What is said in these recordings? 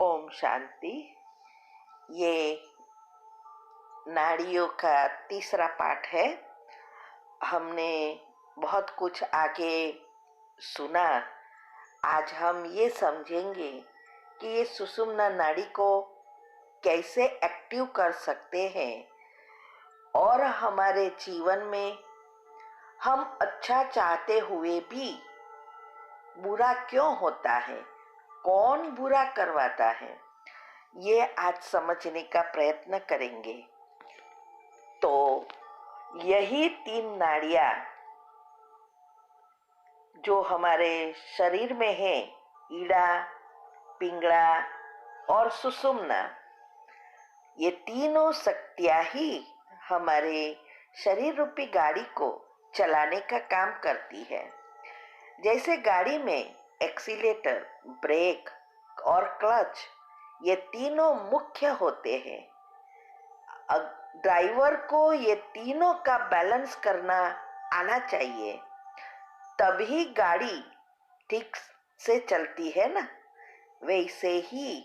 ओम शांति। ये नाड़ियों का तीसरा पाठ है। हमने बहुत कुछ आगे सुना। आज हम ये समझेंगे कि ये सुषुम्ना नाड़ी को कैसे एक्टिव कर सकते हैं और हमारे जीवन में हम अच्छा चाहते हुए भी बुरा क्यों होता है, कौन बुरा करवाता है, ये आज समझने का प्रयत्न करेंगे। तो यही तीन नाड़ियां जो हमारे शरीर में है, ईड़ा, पिंगला और सुषुम्ना, ये तीनों शक्तियां ही हमारे शरीर रूपी गाड़ी को चलाने का काम करती है। जैसे गाड़ी में एक्सीलेटर, ब्रेक और क्लच, ये तीनों मुख्य होते हैं। ड्राइवर को ये तीनों का बैलेंस करना आना चाहिए, तभी गाड़ी ठीक से चलती है ना। वैसे ही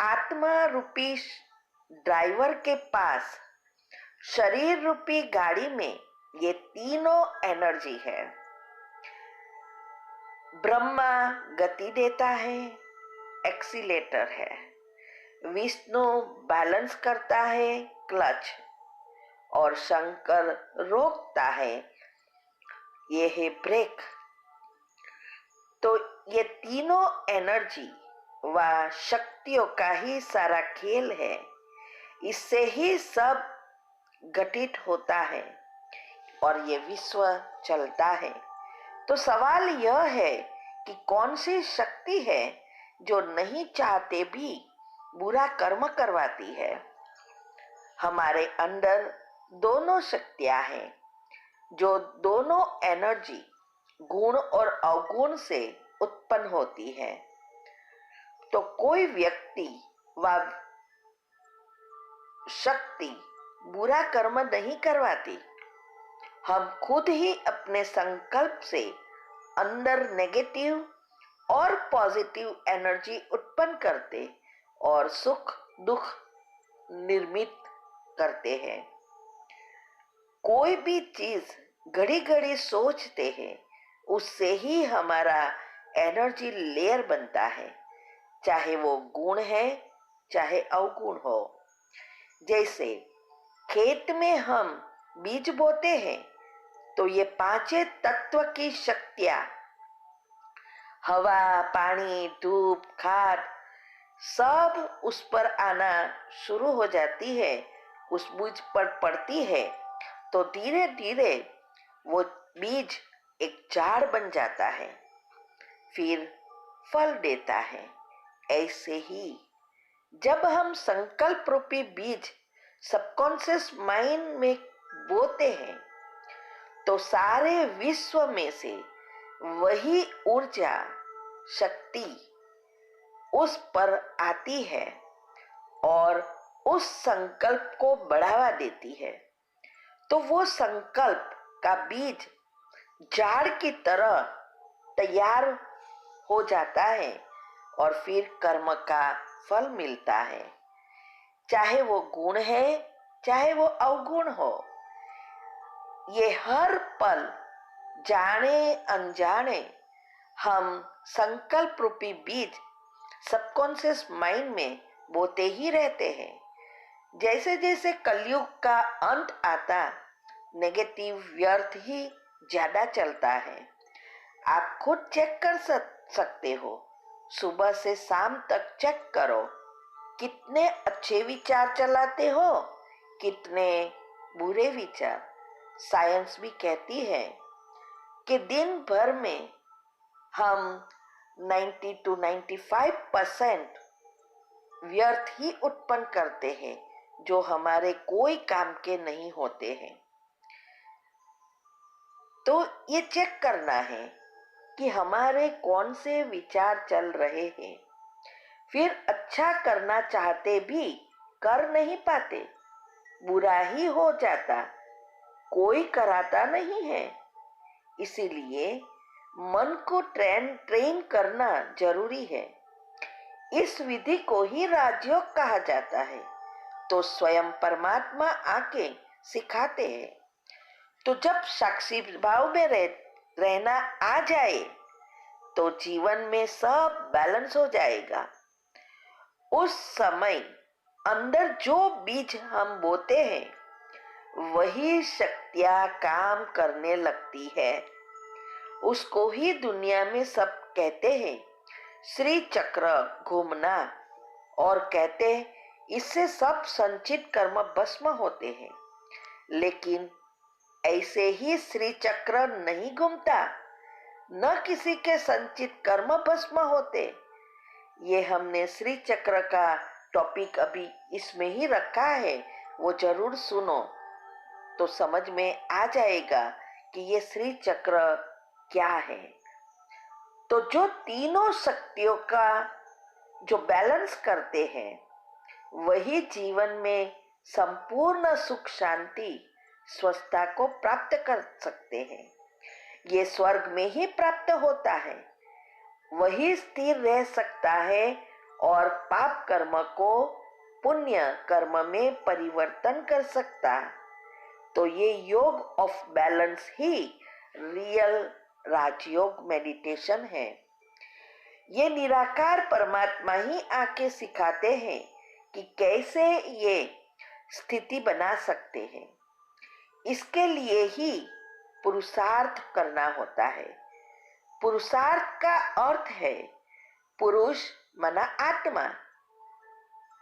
आत्मा रूपी ड्राइवर के पास शरीर रूपी गाड़ी में ये तीनों एनर्जी है। ब्रह्मा गति देता है, एक्सीलेटर है। विष्णु बैलेंस करता है, क्लच। और शंकर रोकता है, ये है ब्रेक। तो ये तीनों एनर्जी व शक्तियों का ही सारा खेल है। इससे ही सब गठित होता है और ये विश्व चलता है। तो सवाल यह है कि कौन सी शक्ति है जो नहीं चाहते भी बुरा कर्म करवाती है। हमारे अंदर दोनों शक्तियां हैं, जो दोनों एनर्जी गुण और अवगुण से उत्पन्न होती है। तो कोई व्यक्ति व शक्ति बुरा कर्म नहीं करवाती। हम खुद ही अपने संकल्प से अंदर नेगेटिव और पॉजिटिव एनर्जी उत्पन्न करते और सुख दुख निर्मित करते हैं। कोई भी चीज घड़ी घड़ी सोचते हैं, उससे ही हमारा एनर्जी लेयर बनता है, चाहे वो गुण है चाहे अवगुण हो। जैसे खेत में हम बीज बोते हैं, तो ये पांचों तत्व की शक्तियां, हवा, पानी, धूप, खाद, सब उस पर आना शुरू हो जाती है, उस बीज पर पड़ती है। तो धीरे धीरे वो बीज एक झाड़ बन जाता है, फिर फल देता है। ऐसे ही जब हम संकल्प रूपी बीज सबकॉन्शियस माइंड में बोते हैं, तो सारे विश्व में से वही ऊर्जा शक्ति उस पर आती है और उस संकल्प को बढ़ावा देती है। तो वो संकल्प का बीज झाड़ की तरह तैयार हो जाता है और फिर कर्म का फल मिलता है, चाहे वो गुण है चाहे वो अवगुण हो। ये हर पल जाने अनजाने हम संकल्प रूपी बीज सबकॉन्शियस माइंड में बोते ही रहते हैं। जैसे जैसे कलयुग का अंत आता, नेगेटिव व्यर्थ ही ज्यादा चलता है। आप खुद चेक कर सकते हो। सुबह से शाम तक चेक करो, कितने अच्छे विचार चलाते हो, कितने बुरे विचार। साइंस भी कहती है कि दिन भर में हम 90 to 95% व्यर्थ ही उत्पन्न करते हैं, जो हमारे कोई काम के नहीं होते हैं। तो ये चेक करना है कि हमारे कौन से विचार चल रहे हैं। फिर अच्छा करना चाहते भी कर नहीं पाते, बुरा ही हो जाता, कोई कराता नहीं है। इसीलिए मन को ट्रेन करना जरूरी है। इस विधि को ही राजयोग कहा जाता है। तो स्वयं परमात्मा आके सिखाते हैं। तो जब साक्षी भाव में रहना आ जाए तो जीवन में सब बैलेंस हो जाएगा। उस समय अंदर जो बीज हम बोते हैं वही शक्तियां काम करने लगती है। उसको ही दुनिया में सब कहते हैं श्री चक्र घूमना, और कहते हैं इससे सब संचित कर्म भस्म होते हैं। लेकिन ऐसे ही श्री चक्र नहीं घूमता, न किसी के संचित कर्म भस्म होते। ये हमने श्री चक्र का टॉपिक अभी इसमें ही रखा है, वो जरूर सुनो तो समझ में आ जाएगा कि ये श्री चक्र क्या है। तो जो तीनों शक्तियों का जो बैलेंस करते हैं वही जीवन में संपूर्ण सुख शांति स्वस्थता को प्राप्त कर सकते हैं। ये स्वर्ग में ही प्राप्त होता है, वही स्थिर रह सकता है और पाप कर्म को पुण्य कर्म में परिवर्तन कर सकता। तो ये योग ऑफ बैलेंस ही रियल राजयोग मेडिटेशन है। ये निराकार परमात्मा ही आके सिखाते हैं कि कैसे ये स्थिति बना सकते हैं। इसके लिए ही पुरुषार्थ करना होता है। पुरुषार्थ का अर्थ है पुरुष मना आत्मा।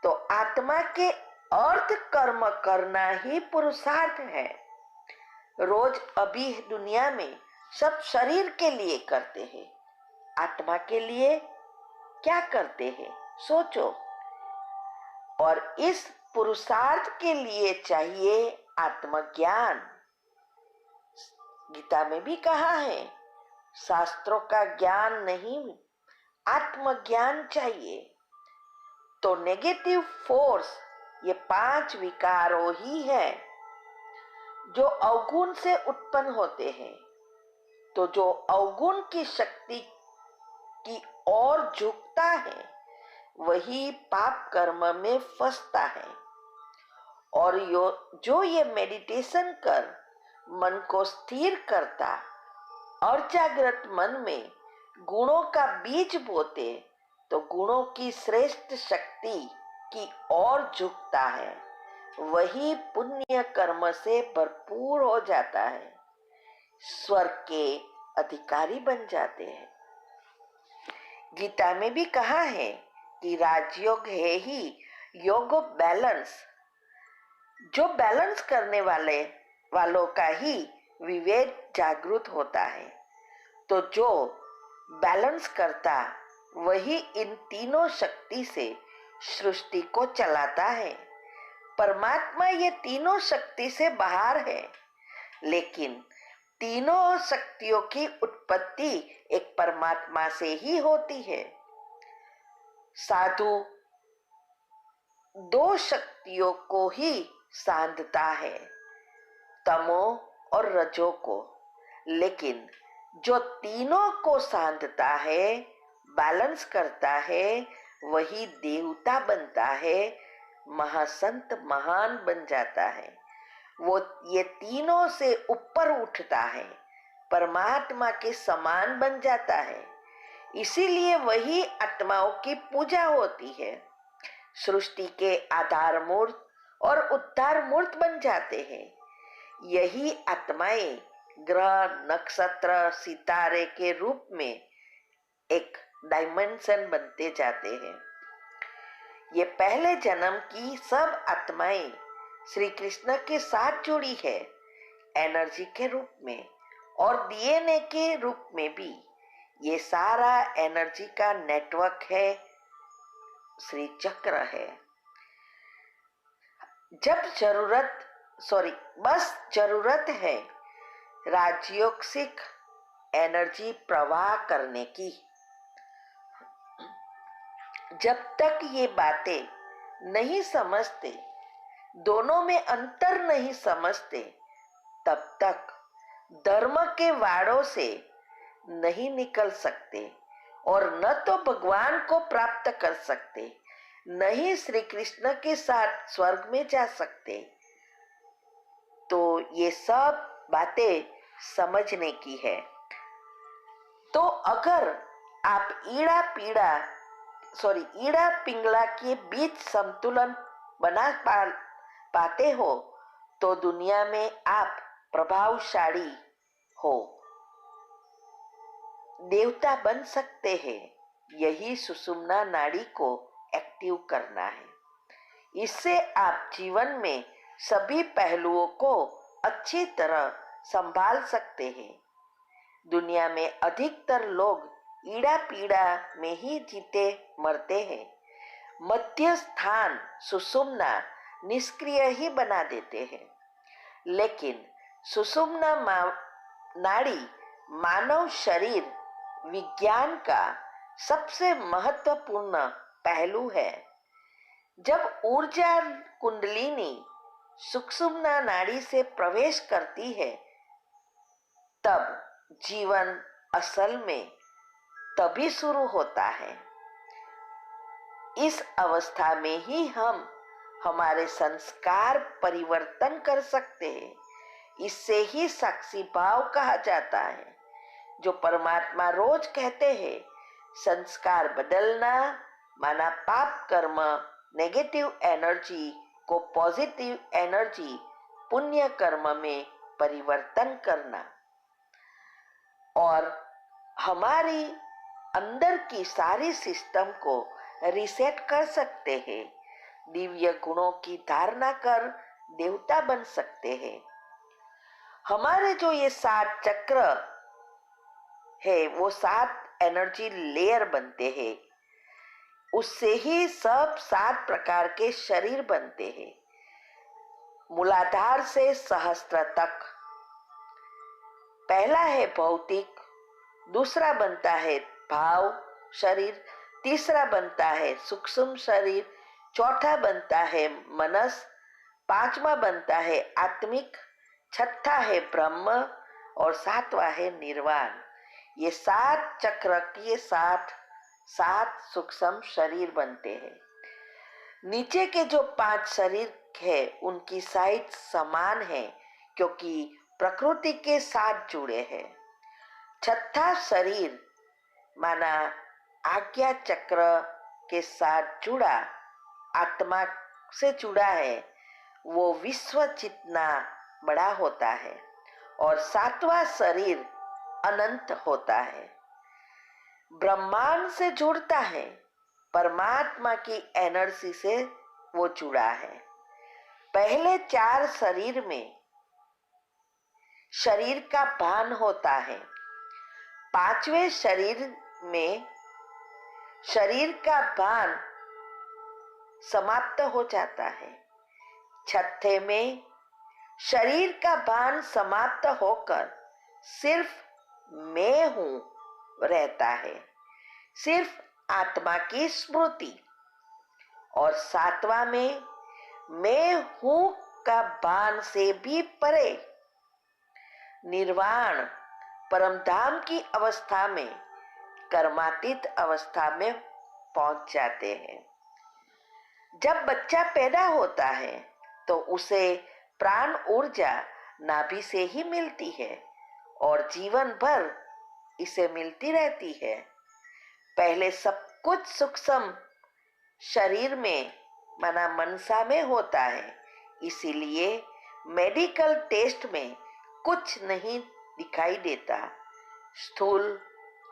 तो आत्मा के अर्थ कर्म करना ही पुरुषार्थ है। रोज अभी दुनिया में सब शरीर के लिए करते हैं, आत्मा के लिए क्या करते हैं सोचो। और इस पुरुषार्थ के लिए चाहिए आत्मज्ञान। गीता में भी कहा है शास्त्रों का ज्ञान नहीं, आत्मज्ञान चाहिए। तो नेगेटिव फोर्स ये 5 विकारों ही है जो अवगुण से उत्पन्न होते हैं। तो जो अवगुण की शक्ति की ओर झुकता है वही पाप कर्म में फंसता है। और जो ये मेडिटेशन कर मन को स्थिर करता और जागृत मन में गुणों का बीज बोते तो गुणों की श्रेष्ठ शक्ति की ओर झुकता है, वही पुण्य कर्म से भरपूर हो जाता है, स्वर्ग के अधिकारी बन जाते हैं। गीता में भी कहा है कि राजयोग है ही योग ऑफ बैलेंस। जो बैलेंस करने वालों का ही विवेक जागृत होता है। तो जो बैलेंस करता वही इन तीनों शक्ति से सृष्टि को चलाता है। परमात्मा ये तीनों शक्ति से बाहर है, लेकिन तीनों शक्तियों की उत्पत्ति एक परमात्मा से ही होती है। साधु 2 शक्तियों को ही साधता है, तमो और रजो को। लेकिन जो तीनों को साधता है, बैलेंस करता है, वही देवता बनता है, महासंत महान बन जाता है। वो ये तीनों से ऊपर उठता है, परमात्मा के समान बन जाता है। इसीलिए वही आत्माओं की पूजा होती है। सृष्टि के आधार मूर्त और उद्धार मूर्त बन जाते हैं। यही आत्माएं ग्रह नक्षत्र सितारे के रूप में एक डायमेंशन बनते जाते हैं। ये पहले जन्म की सब आत्माएं श्री कृष्ण के साथ जुड़ी है, एनर्जी के रूप में और डीएनए के रूप में भी। ये सारा एनर्जी का नेटवर्क है, श्री चक्र है। बस जरूरत है राजयोगिक एनर्जी प्रवाह करने की। जब तक ये बातें नहीं समझते, दोनों में अंतर नहीं समझते, तब तक धर्म के वाड़ों से नहीं निकल सकते और न तो भगवान को प्राप्त कर सकते, न ही श्री कृष्ण के साथ स्वर्ग में जा सकते। तो ये सब बातें समझने की है। तो अगर आप ईड़ा पिंगला के बीच संतुलन बना पाते हो तो दुनिया में आप प्रभावशाली हो, देवता बन सकते हैं। यही सुषुम्ना नाड़ी को एक्टिव करना है। इससे आप जीवन में सभी पहलुओं को अच्छी तरह संभाल सकते हैं। दुनिया में अधिकतर लोग ईड़ा पीड़ा में ही जीते मरते हैं। मध्य स्थान सुषुम्ना निष्क्रिय ही बना देते हैं। लेकिन सुषुम्ना नाड़ी मानव शरीर विज्ञान का सबसे महत्वपूर्ण पहलू है। जब ऊर्जा कुंडलिनी सुषुम्ना नाड़ी से प्रवेश करती है तब जीवन असल में तभी शुरू होता है। इस अवस्था में ही हम हमारे संस्कार परिवर्तन कर सकते हैं। इससे ही साक्षी भाव कहा जाता है, जो परमात्मा रोज कहते हैं, संस्कार बदलना माना पाप कर्म नेगेटिव एनर्जी को पॉजिटिव एनर्जी पुण्य कर्म में परिवर्तन करना और हमारी अंदर की सारी सिस्टम को रिसेट कर सकते हैं। दिव्य गुणों की धारणा कर देवता बन सकते हैं। हमारे जो ये 7 चक्र है वो 7 एनर्जी लेयर बनते हैं। उससे ही सब 7 प्रकार के शरीर बनते हैं। मूलाधार से सहस्त्र तक। पहला है भौतिक, दूसरा बनता है भाव शरीर, तीसरा बनता है सूक्ष्म शरीर, चौथा बनता है मनस, पांचवा बनता है आत्मिक, छठा है ब्रह्म और सातवां है निर्वाण। ये 7 चक्र के 7 सूक्ष्म शरीर बनते हैं। नीचे के जो 5 शरीर है उनकी साइज समान है क्योंकि प्रकृति के साथ जुड़े हैं। छठा शरीर माना आज्ञा चक्र के साथ जुड़ा, आत्मा से जुड़ा है, वो विश्व जितना बड़ा होता है और 7वां शरीर अनंत होता है। ब्रह्मांड से जुड़ता है, परमात्मा की एनर्जी से वो जुड़ा है। पहले 4 शरीर में शरीर का भान होता है। 5वें शरीर में शरीर का भान समाप्त हो जाता है। 6ठे में शरीर का भान समाप्त होकर सिर्फ मैं हूं रहता है, सिर्फ आत्मा की स्मृति। और 7वां में मैं हूं का भान से भी परे निर्वाण परमधाम की अवस्था में, कर्मातीत अवस्था में पहुंच जाते हैं। जब बच्चा पैदा होता है तो उसे प्राण ऊर्जा नाभि से ही मिलती है और जीवन भर इसे मिलती रहती है। पहले सब कुछ सूक्ष्म शरीर में माना मनसा में होता है, इसीलिए मेडिकल टेस्ट में कुछ नहीं दिखाई देता। स्थूल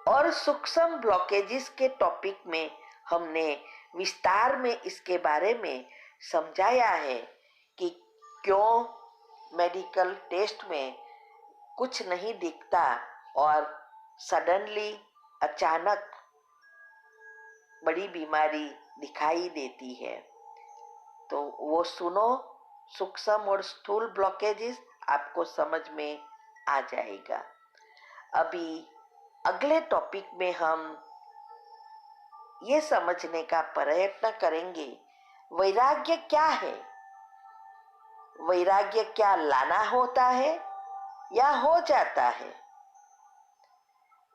और सूक्ष्म ब्लॉकेजेस के टॉपिक में हमने विस्तार में इसके बारे में समझाया है कि क्यों मेडिकल टेस्ट में कुछ नहीं दिखता और सडनली अचानक बड़ी बीमारी दिखाई देती है। तो वो सुनो, सूक्ष्म और स्थूल ब्लॉकेजेस आपको समझ में आ जाएगा। अभी अगले टॉपिक में हम ये समझने का प्रयत्न करेंगे वैराग्य क्या है। वैराग्य क्या लाना होता है या हो जाता है।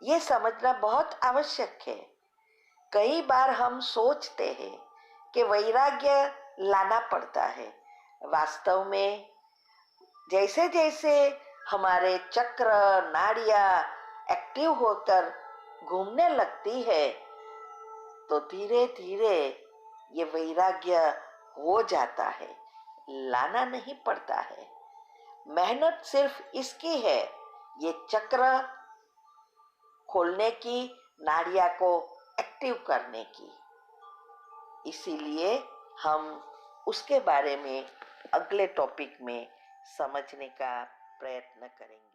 ये समझना बहुत आवश्यक है। कई बार हम सोचते हैं कि वैराग्य लाना पड़ता है। वास्तव में जैसे जैसे हमारे चक्र नाड़ियां एक्टिव होकर घूमने लगती है, तो धीरे धीरे ये वैराग्य हो जाता है, लाना नहीं पड़ता है। मेहनत सिर्फ इसकी है, ये चक्र खोलने की, नाड़ियां को एक्टिव करने की। इसीलिए हम उसके बारे में अगले टॉपिक में समझने का प्रयत्न करेंगे।